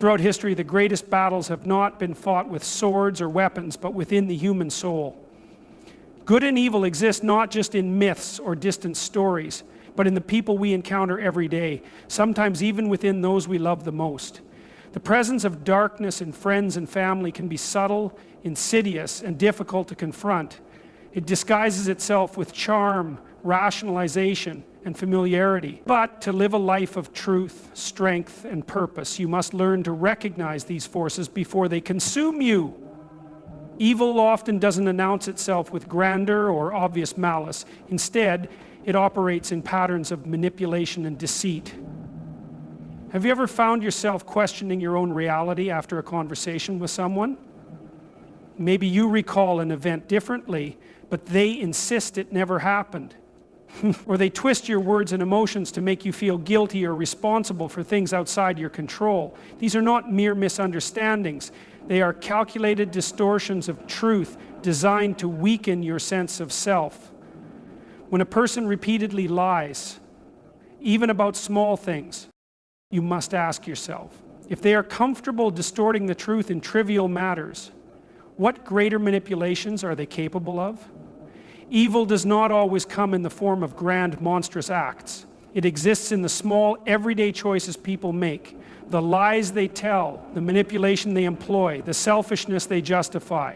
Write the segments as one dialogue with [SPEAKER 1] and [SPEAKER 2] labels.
[SPEAKER 1] Throughout history, the greatest battles have not been fought with swords or weapons, but within the human soul. Good and evil exist not just in myths or distant stories, but in the people we encounter every day, sometimes even within those we love the most. The presence of darkness in friends and family can be subtle, insidious, and difficult to confront. It disguises itself with charm, rationalization, and familiarity. But to live a life of truth, strength, and purpose, you must learn to recognize these forces before they consume you. Evil often doesn't announce itself with grandeur or obvious malice. Instead, it operates in patterns of manipulation and deceit. Have you ever found yourself questioning your own reality after a conversation with someone? Maybe you recall an event differently, but they insist it never happened. Or they twist your words and emotions to make you feel guilty or responsible for things outside your control. These are not mere misunderstandings. They are calculated distortions of truth designed to weaken your sense of self. When a person repeatedly lies, even about small things, you must ask yourself, if they are comfortable distorting the truth in trivial matters, what greater manipulations are they capable of? Evil does not always come in the form of grand, monstrous acts. It exists in the small, everyday choices people make, the lies they tell, the manipulation they employ, the selfishness they justify.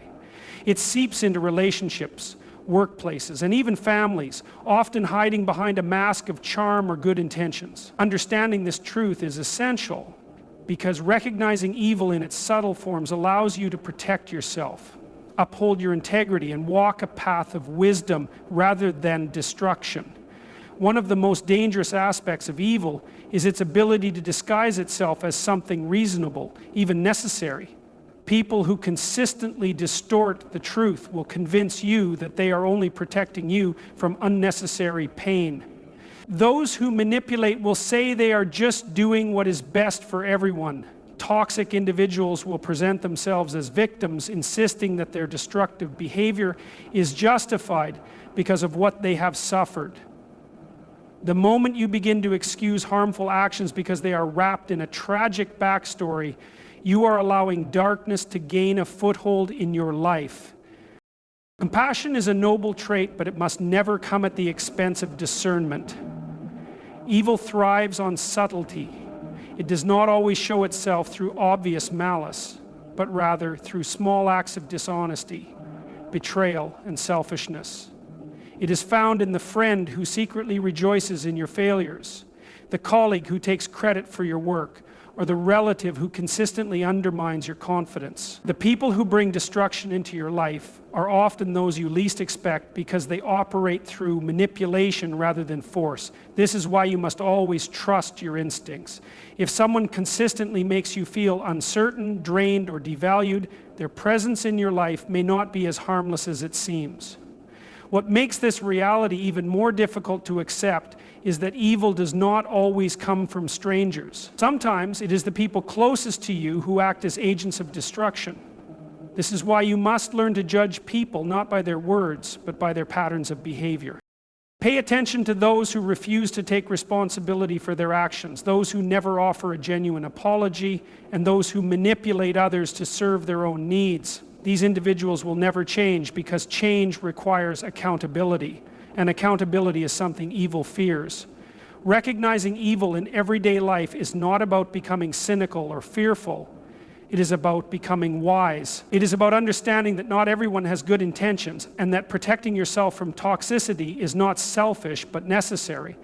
[SPEAKER 1] It seeps into relationships, workplaces, and even families, often hiding behind a mask of charm or good intentions. Understanding this truth is essential because recognizing evil in its subtle forms allows you to protect yourself, uphold your integrity, and walk a path of wisdom rather than destruction. One of the most dangerous aspects of evil is its ability to disguise itself as something reasonable, even necessary. People who consistently distort the truth will convince you that they are only protecting you from unnecessary pain. Those who manipulate will say they are just doing what is best for everyone. Toxic individuals will present themselves as victims, insisting that their destructive behavior is justified because of what they have suffered. The moment you begin to excuse harmful actions because they are wrapped in a tragic backstory, you are allowing darkness to gain a foothold in your life. Compassion is a noble trait, but it must never come at the expense of discernment. Evil thrives on subtlety. It does not always show itself through obvious malice, but rather through small acts of dishonesty, betrayal, and selfishness. It is found in the friend who secretly rejoices in your failures, the colleague who takes credit for your work, or the relative who consistently undermines your confidence. The people who bring destruction into your life are often those you least expect because they operate through manipulation rather than force. This is why you must always trust your instincts. If someone consistently makes you feel uncertain, drained, or devalued, their presence in your life may not be as harmless as it seems. What makes this reality even more difficult to accept is that evil does not always come from strangers. Sometimes it is the people closest to you who act as agents of destruction. This is why you must learn to judge people not by their words, but by their patterns of behavior. Pay attention to those who refuse to take responsibility for their actions, those who never offer a genuine apology, and those who manipulate others to serve their own needs. These individuals will never change because change requires accountability, and accountability is something evil fears. Recognizing evil in everyday life is not about becoming cynical or fearful. It is about becoming wise. It is about understanding that not everyone has good intentions, and that protecting yourself from toxicity is not selfish but necessary.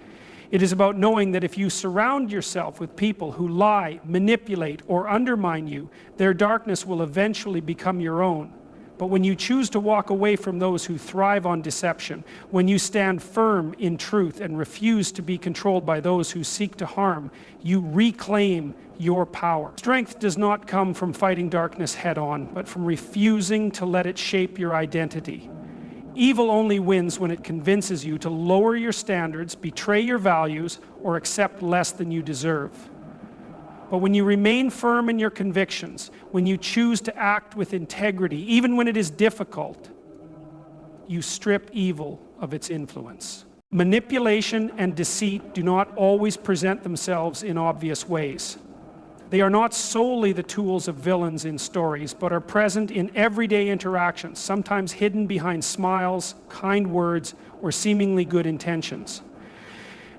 [SPEAKER 1] It is about knowing that if you surround yourself with people who lie, manipulate, or undermine you, their darkness will eventually become your own. But when you choose to walk away from those who thrive on deception, when you stand firm in truth and refuse to be controlled by those who seek to harm, you reclaim your power. Strength does not come from fighting darkness head-on, but from refusing to let it shape your identity. Evil only wins when it convinces you to lower your standards, betray your values, or accept less than you deserve. But when you remain firm in your convictions, when you choose to act with integrity, even when it is difficult, you strip evil of its influence. Manipulation and deceit do not always present themselves in obvious ways. They are not solely the tools of villains in stories, but are present in everyday interactions, sometimes hidden behind smiles, kind words, or seemingly good intentions.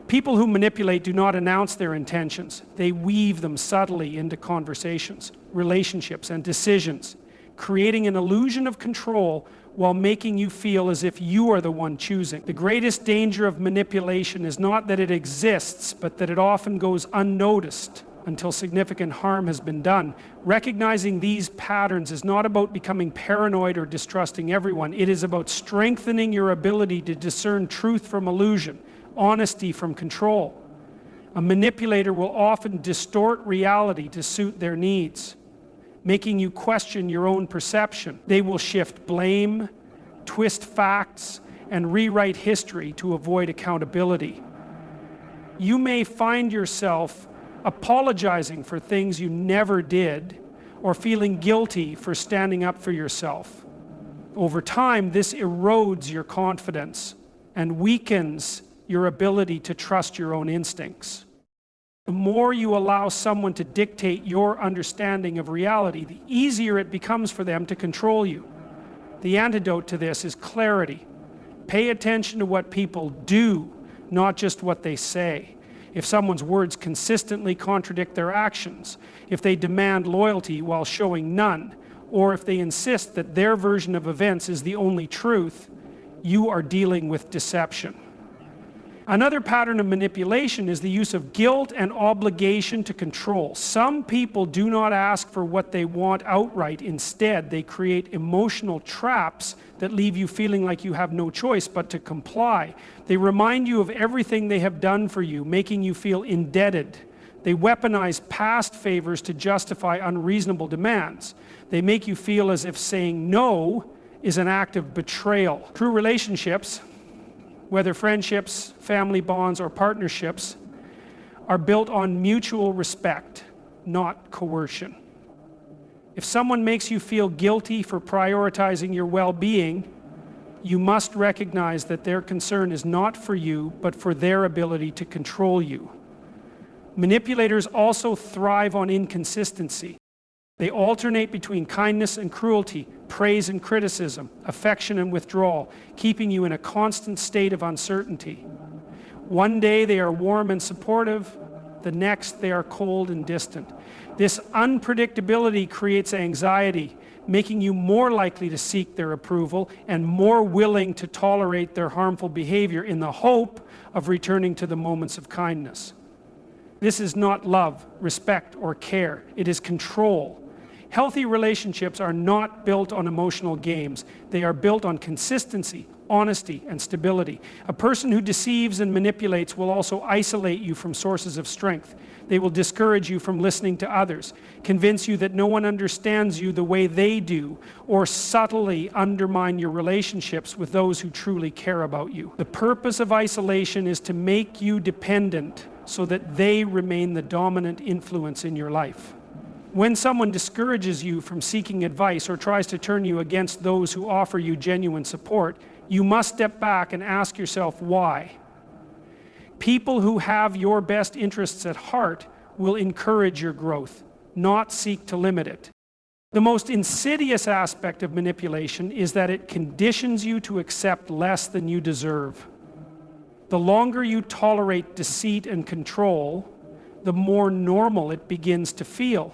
[SPEAKER 1] People who manipulate do not announce their intentions. They weave them subtly into conversations, relationships, and decisions, creating an illusion of control while making you feel as if you are the one choosing. The greatest danger of manipulation is not that it exists, but that it often goes unnoticed until significant harm has been done. Recognizing these patterns is not about becoming paranoid or distrusting everyone. It is about strengthening your ability to discern truth from illusion, honesty from control. A manipulator will often distort reality to suit their needs, making you question your own perception. They will shift blame, twist facts, and rewrite history to avoid accountability. You may find yourself apologizing for things you never did, or feeling guilty for standing up for yourself. Over time, this erodes your confidence and weakens your ability to trust your own instincts. The more you allow someone to dictate your understanding of reality, the easier it becomes for them to control you. The antidote to this is clarity. Pay attention to what people do, not just what they say. If someone's words consistently contradict their actions, if they demand loyalty while showing none, or if they insist that their version of events is the only truth, you are dealing with deception. Another pattern of manipulation is the use of guilt and obligation to control. Some people do not ask for what they want outright. Instead, they create emotional traps that leave you feeling like you have no choice but to comply. They remind you of everything they have done for you, making you feel indebted. They weaponize past favors to justify unreasonable demands. They make you feel as if saying no is an act of betrayal. True relationships, whether friendships, family bonds, or partnerships, are built on mutual respect, not coercion. If someone makes you feel guilty for prioritizing your well-being, you must recognize that their concern is not for you, but for their ability to control you. Manipulators also thrive on inconsistency. They alternate between kindness and cruelty, praise and criticism, affection and withdrawal, keeping you in a constant state of uncertainty. One day they are warm and supportive, the next they are cold and distant. This unpredictability creates anxiety, making you more likely to seek their approval and more willing to tolerate their harmful behavior in the hope of returning to the moments of kindness. This is not love, respect, or care. It is control. Healthy relationships are not built on emotional games. They are built on consistency, honesty, and stability. A person who deceives and manipulates will also isolate you from sources of strength. They will discourage you from listening to others, convince you that no one understands you the way they do, or subtly undermine your relationships with those who truly care about you. The purpose of isolation is to make you dependent so that they remain the dominant influence in your life. When someone discourages you from seeking advice or tries to turn you against those who offer you genuine support, you must step back and ask yourself why. People who have your best interests at heart will encourage your growth, not seek to limit it. The most insidious aspect of manipulation is that it conditions you to accept less than you deserve. The longer you tolerate deceit and control, the more normal it begins to feel.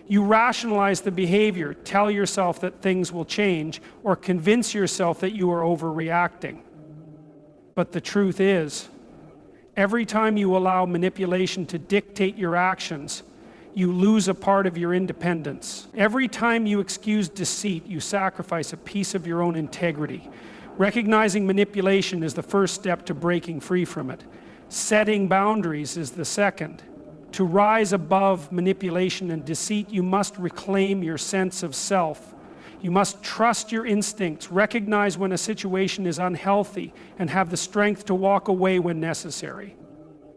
[SPEAKER 1] You rationalize the behavior, tell yourself that things will change, or convince yourself that you are overreacting. But the truth is, every time you allow manipulation to dictate your actions, you lose a part of your independence. Every time you excuse deceit, you sacrifice a piece of your own integrity. Recognizing manipulation is the first step to breaking free from it. Setting boundaries is the second. To rise above manipulation and deceit, you must reclaim your sense of self. You must trust your instincts, recognize when a situation is unhealthy, and have the strength to walk away when necessary.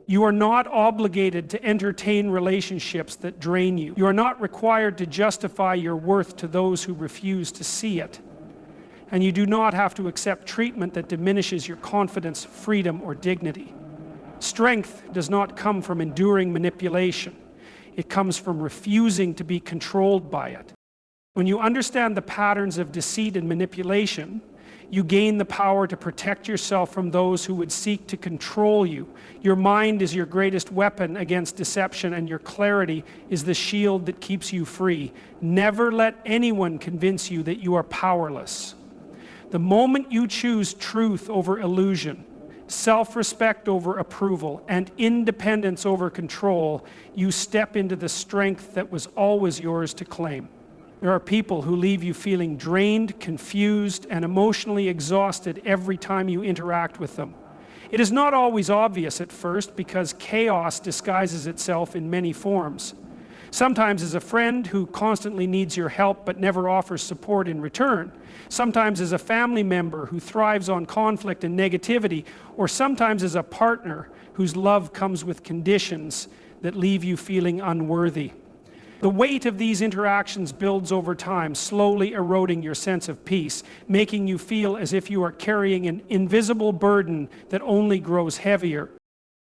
[SPEAKER 1] You are not obligated to entertain relationships that drain you. You are not required to justify your worth to those who refuse to see it. And you do not have to accept treatment that diminishes your confidence, freedom, or dignity. Strength does not come from enduring manipulation. It comes from refusing to be controlled by it. When you understand the patterns of deceit and manipulation, you gain the power to protect yourself from those who would seek to control you. Your mind is your greatest weapon against deception, and your clarity is the shield that keeps you free. Never let anyone convince you that you are powerless. The moment you choose truth over illusion, self-respect over approval, and independence over control, you step into the strength that was always yours to claim. There are people who leave you feeling drained, confused, and emotionally exhausted every time you interact with them. It is not always obvious at first because chaos disguises itself in many forms. Sometimes as a friend who constantly needs your help but never offers support in return. Sometimes as a family member who thrives on conflict and negativity. Or sometimes as a partner whose love comes with conditions that leave you feeling unworthy. The weight of these interactions builds over time, slowly eroding your sense of peace, making you feel as if you are carrying an invisible burden that only grows heavier.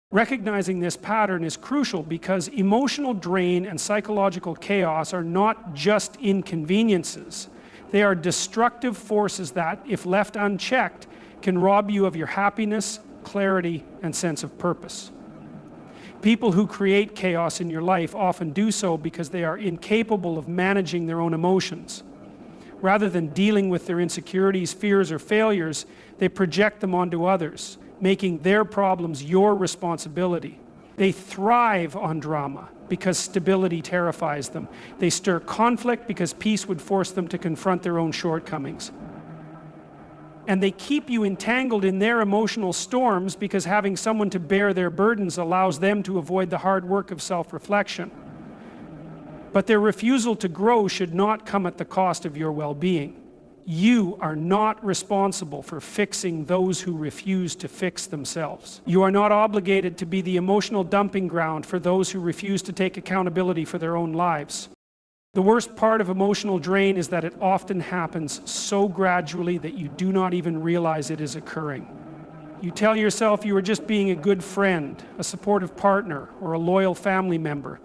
[SPEAKER 1] Recognizing this pattern is crucial because emotional drain and psychological chaos are not just inconveniences. They are destructive forces that, if left unchecked, can rob you of your happiness, clarity, and sense of purpose. People who create chaos in your life often do so because they are incapable of managing their own emotions. Rather than dealing with their insecurities, fears, or failures, they project them onto others, making their problems your responsibility. They thrive on drama because stability terrifies them. They stir conflict because peace would force them to confront their own shortcomings. And they keep you entangled in their emotional storms because having someone to bear their burdens allows them to avoid the hard work of self-reflection. But their refusal to grow should not come at the cost of your well-being. You are not responsible for fixing those who refuse to fix themselves. You are not obligated to be the emotional dumping ground for those who refuse to take accountability for their own lives. The worst part of emotional drain is that it often happens so gradually that you do not even realize it is occurring. You tell yourself you are just being a good friend, a supportive partner, or a loyal family member.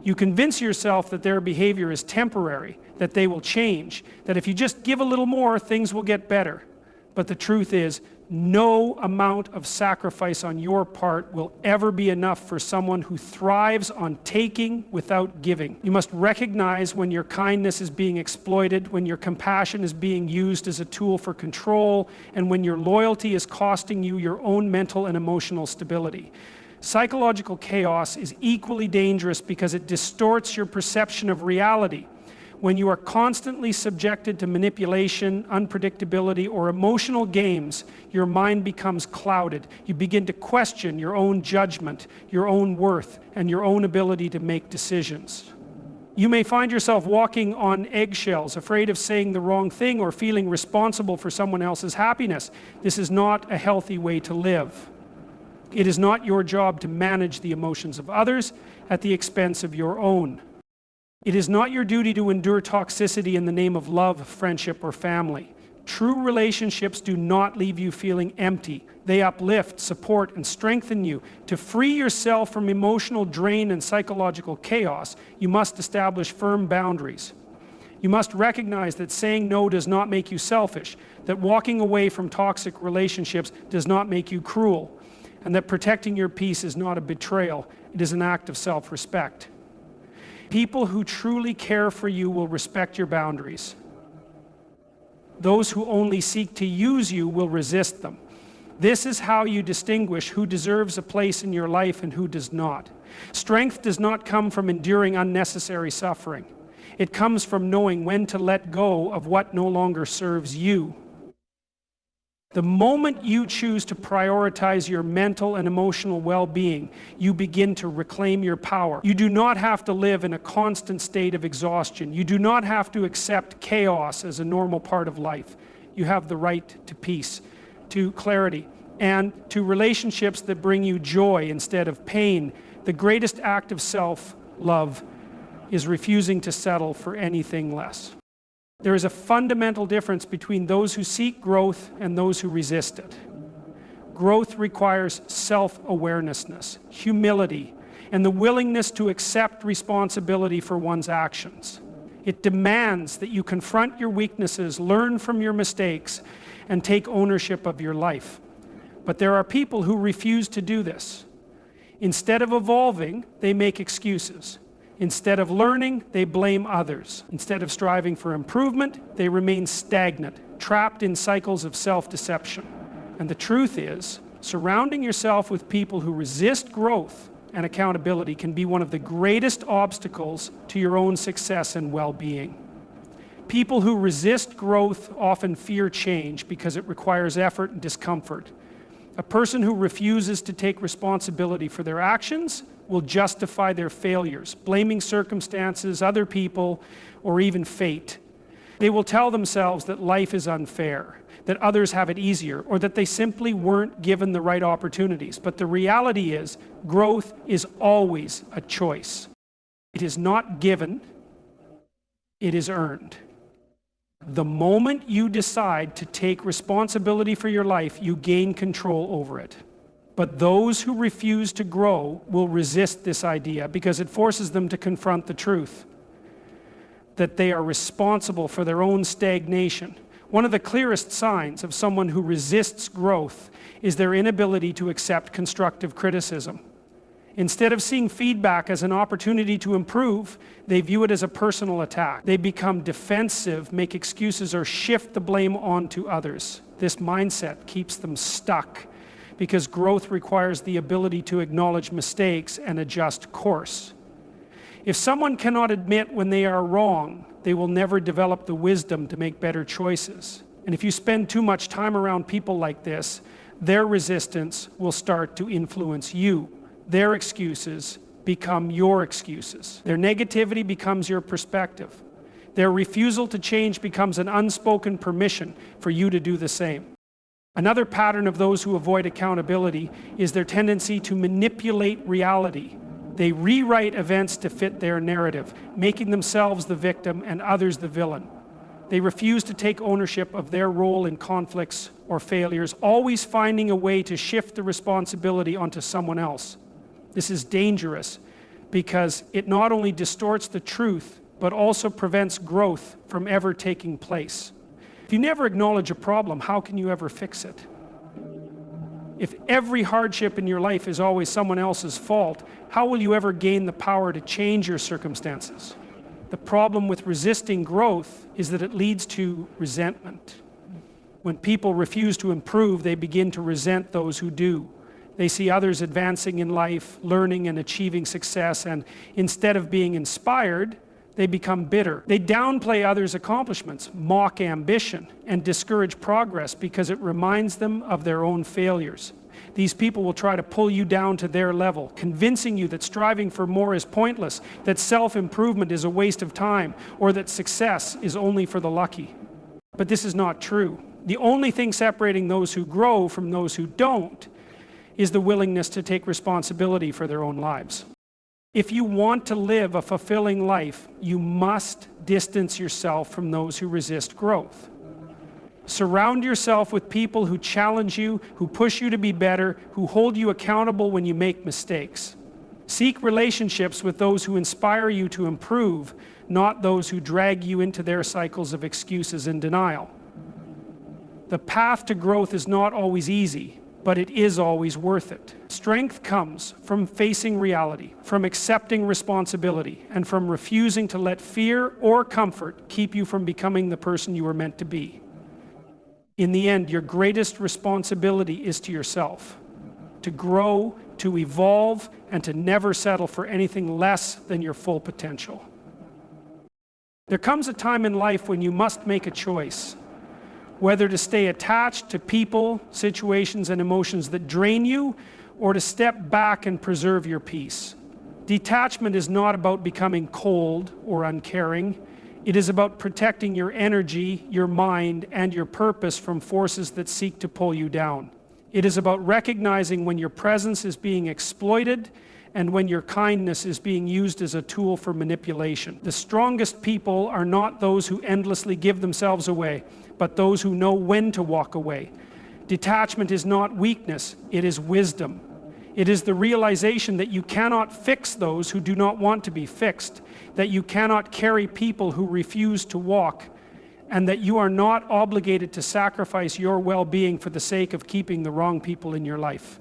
[SPEAKER 1] You convince yourself that their behavior is temporary, that they will change, that if you just give a little more, things will get better. But the truth is, no amount of sacrifice on your part will ever be enough for someone who thrives on taking without giving. You must recognize when your kindness is being exploited, when your compassion is being used as a tool for control, and when your loyalty is costing you your own mental and emotional stability. Psychological chaos is equally dangerous because it distorts your perception of reality. When you are constantly subjected to manipulation, unpredictability, or emotional games, your mind becomes clouded. You begin to question your own judgment, your own worth, and your own ability to make decisions. You may find yourself walking on eggshells, afraid of saying the wrong thing or feeling responsible for someone else's happiness. This is not a healthy way to live. It is not your job to manage the emotions of others at the expense of your own. It is not your duty to endure toxicity in the name of love, friendship, or family. True relationships do not leave you feeling empty. They uplift, support, and strengthen you. To free yourself from emotional drain and psychological chaos, you must establish firm boundaries. You must recognize that saying no does not make you selfish, that walking away from toxic relationships does not make you cruel, and that protecting your peace is not a betrayal, it is an act of self-respect. People who truly care for you will respect your boundaries. Those who only seek to use you will resist them. This is how you distinguish who deserves a place in your life and who does not. Strength does not come from enduring unnecessary suffering. It comes from knowing when to let go of what no longer serves you. The moment you choose to prioritize your mental and emotional well-being, you begin to reclaim your power. You do not have to live in a constant state of exhaustion. You do not have to accept chaos as a normal part of life. You have the right to peace, to clarity, and to relationships that bring you joy instead of pain. The greatest act of self-love is refusing to settle for anything less. There is a fundamental difference between those who seek growth and those who resist it. Growth requires self-awareness, humility, and the willingness to accept responsibility for one's actions. It demands that you confront your weaknesses, learn from your mistakes, and take ownership of your life. But there are people who refuse to do this. Instead of evolving, they make excuses. Instead of learning, they blame others. Instead of striving for improvement, they remain stagnant, trapped in cycles of self-deception. And the truth is, surrounding yourself with people who resist growth and accountability can be one of the greatest obstacles to your own success and well-being. People who resist growth often fear change because it requires effort and discomfort. A person who refuses to take responsibility for their actions will justify their failures, blaming circumstances, other people, or even fate. They will tell themselves that life is unfair, that others have it easier, or that they simply weren't given the right opportunities. But the reality is, growth is always a choice. It is not given, it is earned. The moment you decide to take responsibility for your life, you gain control over it. But those who refuse to grow will resist this idea because it forces them to confront the truth that they are responsible for their own stagnation. One of the clearest signs of someone who resists growth is their inability to accept constructive criticism. Instead of seeing feedback as an opportunity to improve, they view it as a personal attack. They become defensive, make excuses, or shift the blame onto others. This mindset keeps them stuck because growth requires the ability to acknowledge mistakes and adjust course. If someone cannot admit when they are wrong, they will never develop the wisdom to make better choices. And if you spend too much time around people like this, their resistance will start to influence you. Their excuses become your excuses. Their negativity becomes your perspective. Their refusal to change becomes an unspoken permission for you to do the same. Another pattern of those who avoid accountability is their tendency to manipulate reality. They rewrite events to fit their narrative, making themselves the victim and others the villain. They refuse to take ownership of their role in conflicts or failures, always finding a way to shift the responsibility onto someone else. This is dangerous because it not only distorts the truth, but also prevents growth from ever taking place. If you never acknowledge a problem, how can you ever fix it? If every hardship in your life is always someone else's fault, how will you ever gain the power to change your circumstances? The problem with resisting growth is that it leads to resentment. When people refuse to improve, they begin to resent those who do. They see others advancing in life, learning and achieving success, and instead of being inspired, they become bitter. They downplay others' accomplishments, mock ambition, and discourage progress because it reminds them of their own failures. These people will try to pull you down to their level, convincing you that striving for more is pointless, that self-improvement is a waste of time, or that success is only for the lucky. But this is not true. The only thing separating those who grow from those who don't is the willingness to take responsibility for their own lives. If you want to live a fulfilling life, you must distance yourself from those who resist growth. Surround yourself with people who challenge you, who push you to be better, who hold you accountable when you make mistakes. Seek relationships with those who inspire you to improve, not those who drag you into their cycles of excuses and denial. The path to growth is not always easy, but it is always worth it. Strength comes from facing reality, from accepting responsibility, and from refusing to let fear or comfort keep you from becoming the person you were meant to be. In the end, your greatest responsibility is to yourself, to grow, to evolve, and to never settle for anything less than your full potential. There comes a time in life when you must make a choice, whether to stay attached to people, situations, and emotions that drain you, or to step back and preserve your peace. Detachment is not about becoming cold or uncaring. It is about protecting your energy, your mind, and your purpose from forces that seek to pull you down. It is about recognizing when your presence is being exploited and when your kindness is being used as a tool for manipulation. The strongest people are not those who endlessly give themselves away, but those who know when to walk away. Detachment is not weakness, it is wisdom. It is the realization that you cannot fix those who do not want to be fixed, that you cannot carry people who refuse to walk, and that you are not obligated to sacrifice your well-being for the sake of keeping the wrong people in your life.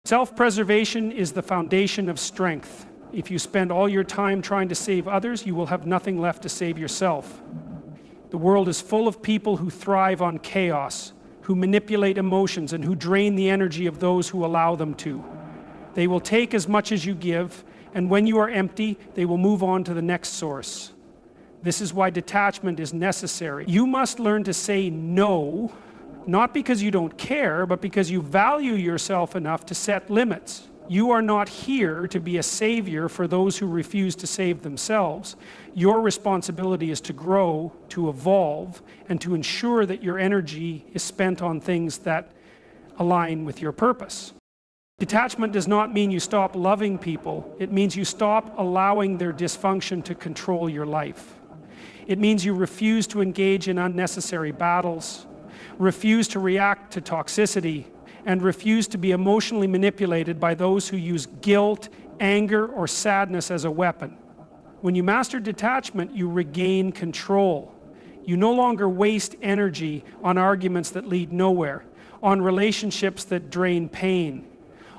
[SPEAKER 1] Self-preservation is the foundation of strength. If you spend all your time trying to save others, you will have nothing left to save yourself. The world is full of people who thrive on chaos, who manipulate emotions, and who drain the energy of those who allow them to. They will take as much as you give, and when you are empty, they will move on to the next source. This is why detachment is necessary. You must learn to say no, not because you don't care, but because you value yourself enough to set limits. You are not here to be a savior for those who refuse to save themselves. Your responsibility is to grow, to evolve, and to ensure that your energy is spent on things that align with your purpose. Detachment does not mean you stop loving people. It means you stop allowing their dysfunction to control your life. It means you refuse to engage in unnecessary battles, refuse to react to toxicity, and refuse to be emotionally manipulated by those who use guilt, anger, or sadness as a weapon. When you master detachment, you regain control. You no longer waste energy on arguments that lead nowhere, on relationships that drain pain,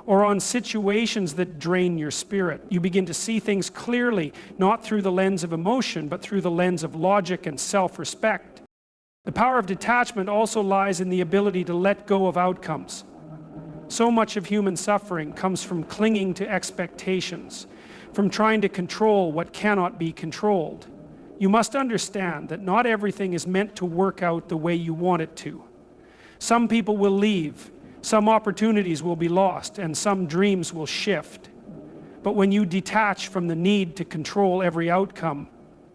[SPEAKER 1] or on situations that drain your spirit. You begin to see things clearly, not through the lens of emotion, but through the lens of logic and self-respect. The power of detachment also lies in the ability to let go of outcomes. So much of human suffering comes from clinging to expectations, from trying to control what cannot be controlled. You must understand that not everything is meant to work out the way you want it to. Some people will leave, some opportunities will be lost, and some dreams will shift. But when you detach from the need to control every outcome,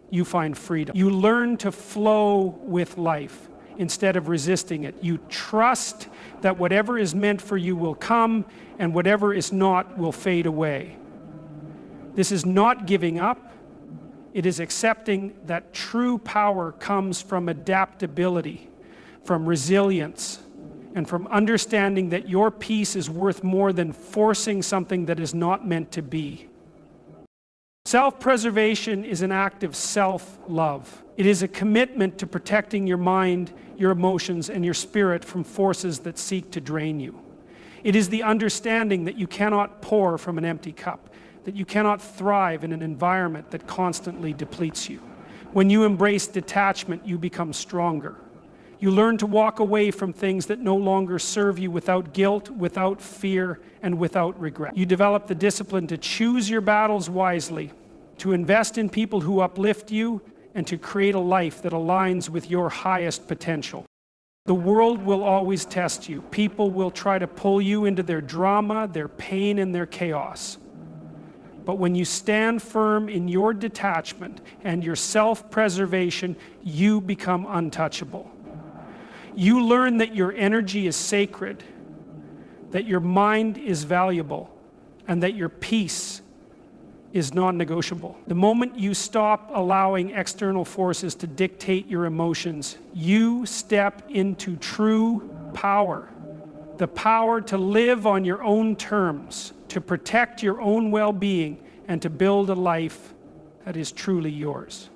[SPEAKER 1] you find freedom. You learn to flow with life instead of resisting it. You trust that whatever is meant for you will come, and whatever is not will fade away. This is not giving up. It is accepting that true power comes from adaptability, from resilience, and from understanding that your peace is worth more than forcing something that is not meant to be. Self-preservation is an act of self-love. It is a commitment to protecting your mind, your emotions, and your spirit from forces that seek to drain you. It is the understanding that you cannot pour from an empty cup, that you cannot thrive in an environment that constantly depletes you. When you embrace detachment, you become stronger. You learn to walk away from things that no longer serve you without guilt, without fear, and without regret. You develop the discipline to choose your battles wisely, to invest in people who uplift you, and to create a life that aligns with your highest potential. The world will always test you. People will try to pull you into their drama, their pain, and their chaos. But when you stand firm in your detachment and your self-preservation, you become untouchable. You learn that your energy is sacred, that your mind is valuable, and that your peace is non-negotiable. The moment you stop allowing external forces to dictate your emotions, you step into true power. The power to live on your own terms, to protect your own well-being, and to build a life that is truly yours.